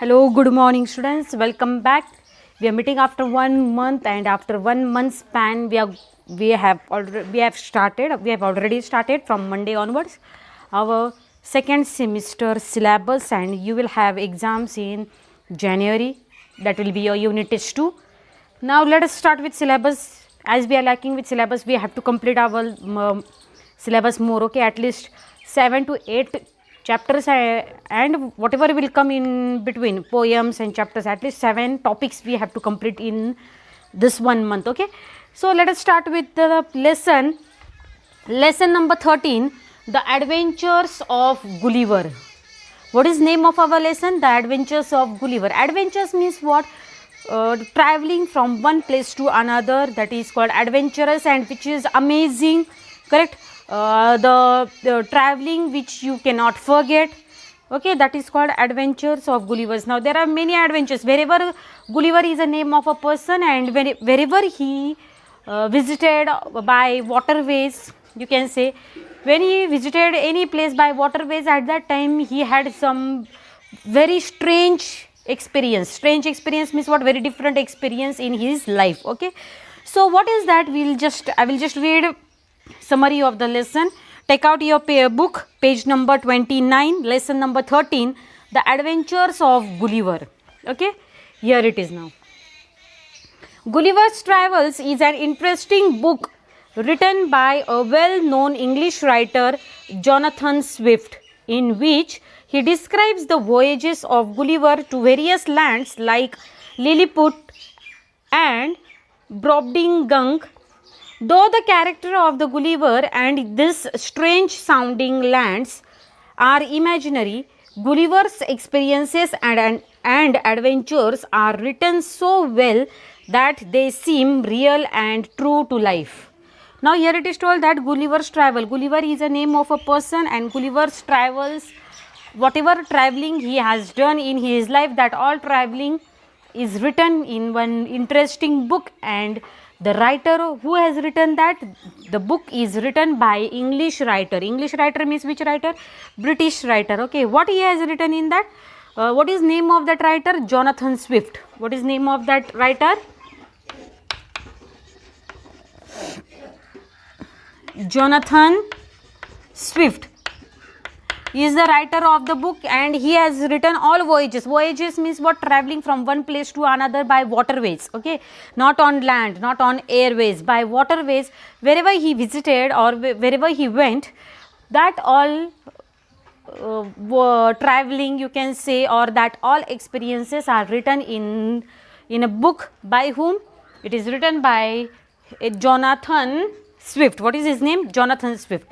Hello, good morning students. Welcome back. We are meeting after 1 month, and after 1 month span we have already started from Monday onwards our second semester syllabus, and you will have exams in January. That will be your unit test 2. Now let us start with syllabus. As we are lacking with syllabus, we have to complete our syllabus more, okay, at least 7 to 8 chapters, and whatever will come in between, poems and chapters, at least 7 topics we have to complete in this 1 month, okay. So let us start with the lesson number 13, the adventures of Gulliver. What is name of our lesson? The adventures of Gulliver. Adventures means what? Traveling from one place to another, that is called adventurous, and which is amazing, correct? The traveling which you cannot forget, okay, that is called adventures of Gulliver. Now there are many adventures. Wherever Gulliver is a name of a person, and wherever he visited by waterways, you can say, when he visited any place by waterways, at that time he had some very strange experience. Strange experience means what? Very different experience in his life, okay. So what is that? I will just read summary of the lesson. Take out your book, page number 29, lesson number 13, the adventures of Gulliver, okay. Here it is now. Gulliver's Travels is an interesting book written by a well-known English writer, Jonathan Swift, in which he describes the voyages of Gulliver to various lands like Lilliput and Brobdingnag. Though the character of the Gulliver and these strange sounding lands are imaginary, Gulliver's experiences and adventures are written so well that they seem real and true to life. Now here it is told that Gulliver's travel. Gulliver is a name of a person, and Gulliver's travels, whatever traveling he has done in his life, that all traveling is written in one interesting book, and the writer who has written that, the book is written by English writer. English writer means which writer? British writer, okay. What he has written in that? What is name of that writer? Jonathan Swift. What is name of that writer? Jonathan Swift is the writer of the book, and he has written all voyages. Voyages means what? Traveling from one place to another by waterways, okay, not on land, not on airways, by waterways. Wherever he visited or wherever he went, that all traveling, you can say, or that all experiences are written in a book. By whom? It is written by Jonathan Swift. What is his name? Jonathan Swift.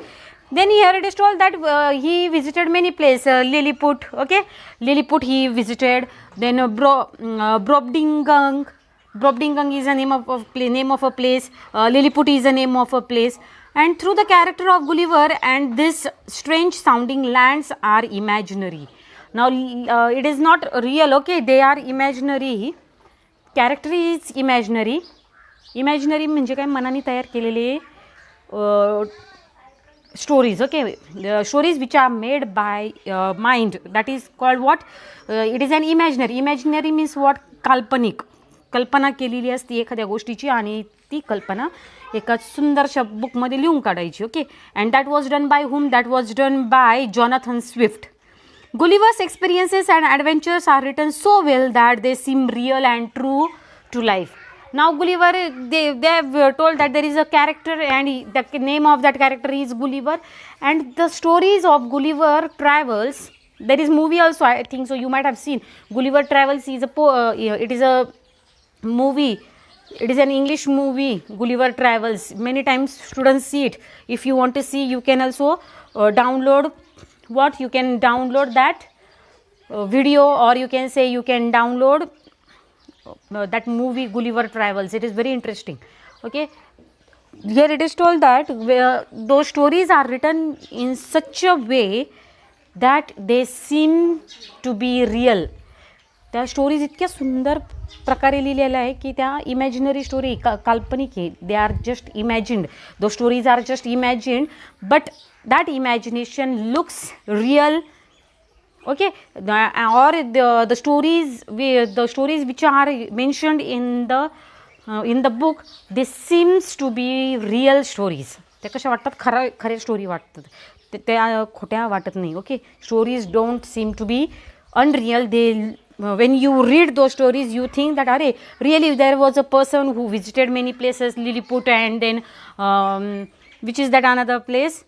Then here it is told that he visited many places. Lilliput, okay, Lilliput he visited. Then Brobdingnag is a name of a place. Lilliput is a name of a place. And through the character of Gulliver and this strange sounding lands are imaginary. Now it is not real, okay, they are imaginary. Character is imaginary. Imaginary म्हणजे काय? मनाने तयार केलेले stories, okay, the stories which are made by mind, that is called what? It is an imaginary. Imaginary means what? काल्पनिक. कल्पना केलेली असती एखाद्या गोष्टीची, आणि ती कल्पना एका सुंदरशा बुकमध्ये लिहून काढायची, okay. And that was done by whom? That was done by Jonathan Swift. Gulliver's experiences and adventures are written so well that they seem real and true to life. Now Gulliver, they have told that there is a character, and the name of that character is Gulliver, and the stories of Gulliver Travels, there is movie also, I think so, you might have seen. Gulliver Travels is it is a movie. It is an English movie, Gulliver Travels. Many times students see it. If you want to see, you can also download what? You can download that video, or you can say you can download that movie Gulliver Travels. It is very interesting, okay. Here it is told that those stories are written in such a way that they seem to be real. त्या stories इतक्या सुंदर प्रकारे लिहिलेल्या आहे की त्या imaginary story, काल्पनिक आहे. They are just imagined. Though stories are just imagined, but that imagination looks real Okay, or the stories the stories which are mentioned in the book, this seems to be real stories. ते कशा वाटतात, खरे story वाटतात, त्या खोट्या वाटत नाही. Okay, stories don't seem to be unreal. They when you read those stories, you think that are really there was a person who visited many places, Lilliput, and then which is that another place,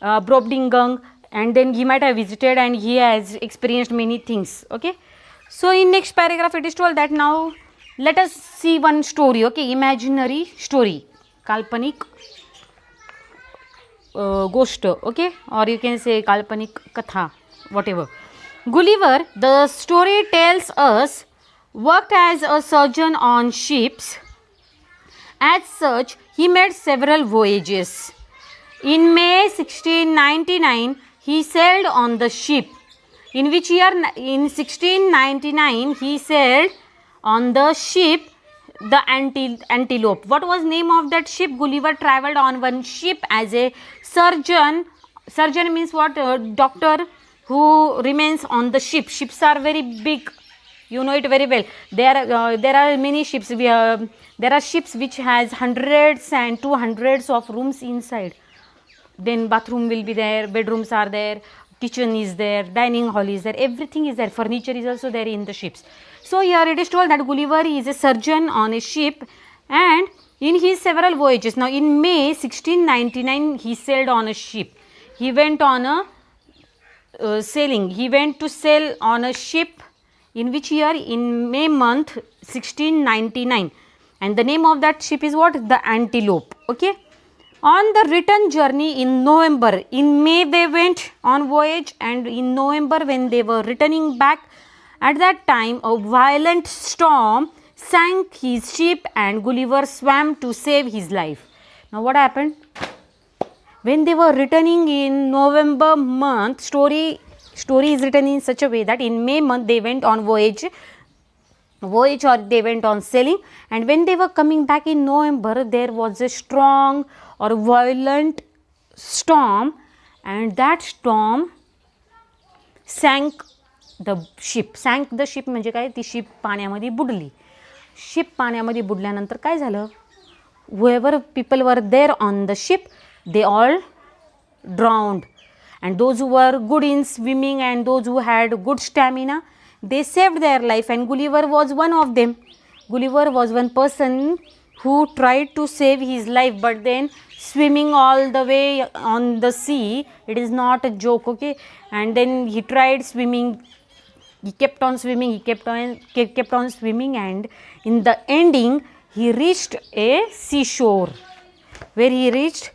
Brobdingang, and then he might have visited and he has experienced many things. Okay, so in next paragraph it is told that now let us see one story. Okay, imaginary story, kalpanik गोष्ट. Okay, or you can say kalpanik katha, whatever. Gulliver, the story tells us, worked as a surgeon on ships. As such, he made several voyages. In May 1699, he sailed on the ship. In which year? In 1699, he sailed on the ship the Antelope. What was name of that ship? Gulliver traveled on one ship as a surgeon. Surgeon means what? Doctor who remains on the ship. Ships are very big, you know it very well. There are many ships. There are ships which has hundreds and 200s of rooms inside. Then bathroom will be there, bedrooms are there, kitchen is there, dining hall is there, everything is there, furniture is also there in the ships. So here it is told that Gulliver is a surgeon on a ship, and in his several voyages. Now in May 1699 he sailed on a ship. He went on a sailing. He went to sail on a ship in which year? In May month 1699, and the name of that ship is what? The Antelope. Okay. On the return journey in November, in May they went on voyage, and in November when they were returning back, at that time a violent storm sank his ship and Gulliver swam to save his life. Now what happened? When they were returning in November month, story is written in such a way that in May month they went on voyage or they went on sailing, and when they were coming back in November, there was a strong or violent storm, and that storm sank the ship. Sank the ship म्हणजे काय? ती ship पाण्यामध्ये बुडली. Ship पाण्यामध्ये बुडल्यानंतर काय झालं? Whoever people were there on the ship, they all drowned, and those who were good in swimming and those who had good stamina, they saved their life, and Gulliver was one of them. Gulliver was one person who tried to save his life, but then swimming all the way on the sea, it is not a joke. Okay, and then he tried swimming, he kept on swimming, he kept on swimming, and in the ending he reached a seashore. Where he reached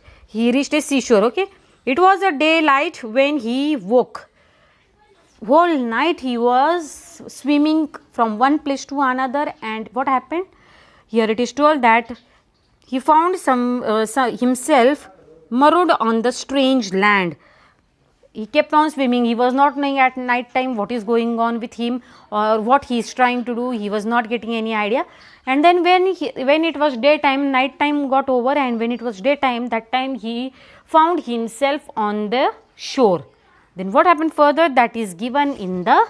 a seashore. Okay, it was a daylight when he woke. Whole night he was swimming from one place to another, and what happened? Here it is told that he found himself marooned on the strange land. He kept on swimming. He was not knowing at night time what is going on with him or what he is trying to do. He was not getting any idea. And then when it was daytime, night time got over, and when it was daytime, that time he found himself on the shore. Then what happened further? That is given in the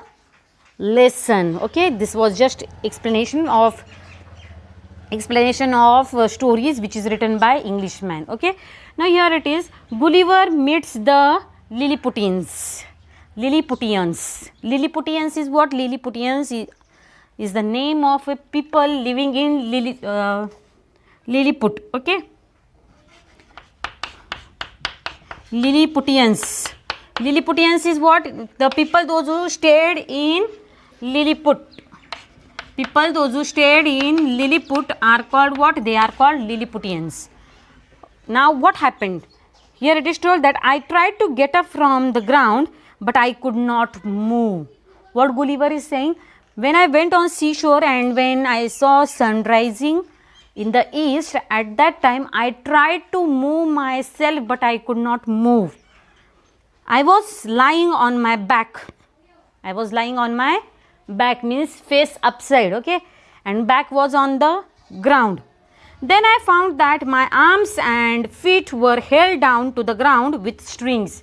lesson. Okay, this was just explanation of stories which is written by Englishman. Okay, now here it is, Gulliver meets the Lilliputians. Lilliputians is what? Lilliputians is the name of a people living in Lilliput. Okay, Lilliputians is what? The people those who stayed in Lilliput. People those who stayed in Lilliput are called what? They are called Lilliputians. Now what happened? Here it is told that I tried to get up from the ground, but I could not move. What Gulliver is saying? When I went on seashore and when I saw sun rising in the east, at that time I tried to move myself, but I could not move. I was lying on my back. Back means face upside. Okay, and back was on the ground. Then I found that my arms and feet were held down to the ground with strings.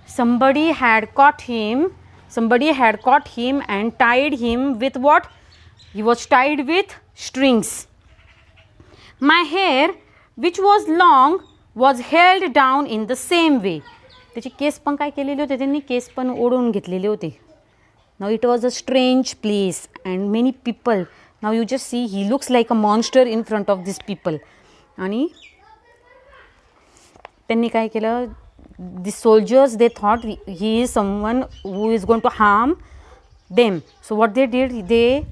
Somebody had caught him Somebody had caught him and tied him with what? He was tied with strings. My hair, which was long, was held down in the same way. त्याचे case पण काय केलेले होते त्यांनी? Case पण ओढून घेतलेले होते. Now it was a strange place and many people. Now you just see, he looks like a monster in front of these people. आणि त्यांनी काय केलं? The soldiers, they thought he is someone who is going to harm them. So what they did, they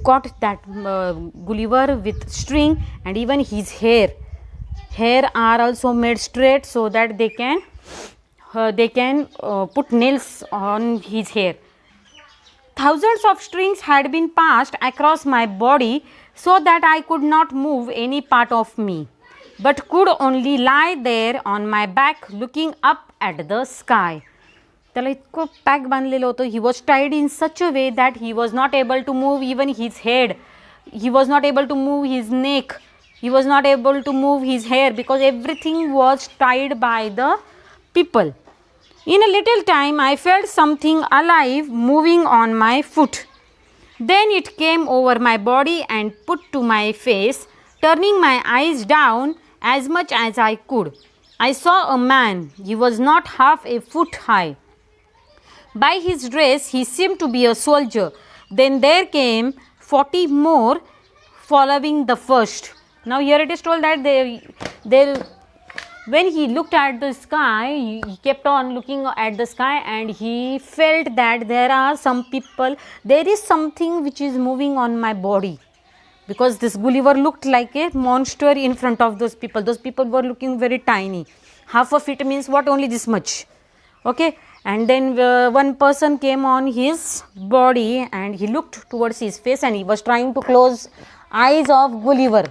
caught that Gulliver with string, and even his hair are also made straight so that they can put nails on his hair. Thousands of strings had been passed across my body so that I could not move any part of me, but could only lie there on my back looking up at the sky. त्याला इतकं pack बांधलेलं होतं. He was tied in such a way that he was not able to move even his head. He was not able to move his neck. He was not able to move his hair because everything was tied by the people. In a little time I felt something alive moving on my foot. Then it came over my body and put to my face, turning my eyes down as much as I could. I saw a man. He was not half a foot high. By his dress he seemed to be a soldier. Then there came 40 more following the first. Now here it is told that when he looked at the sky, he kept on looking at the sky and he felt that there are some people, there is something which is moving on my body. Because this Gulliver looked like a monster in front of those people. Those people were looking very tiny. Half of it means what? Only this much. Okay. And then one person came on his body and he looked towards his face and he was trying to close eyes of Gulliver.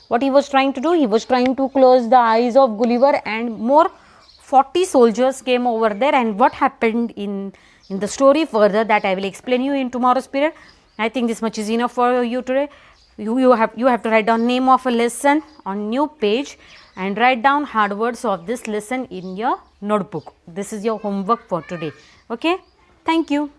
What he was trying to do? He was trying to close the eyes of Gulliver, and more 40 soldiers came over there. And what happened in the story further, that I will explain you in tomorrow's period. I think this much is enough for you today. You have to write down name of a lesson on new page and write down hard words of this lesson in your notebook. This is your homework for today. Okay, thank you.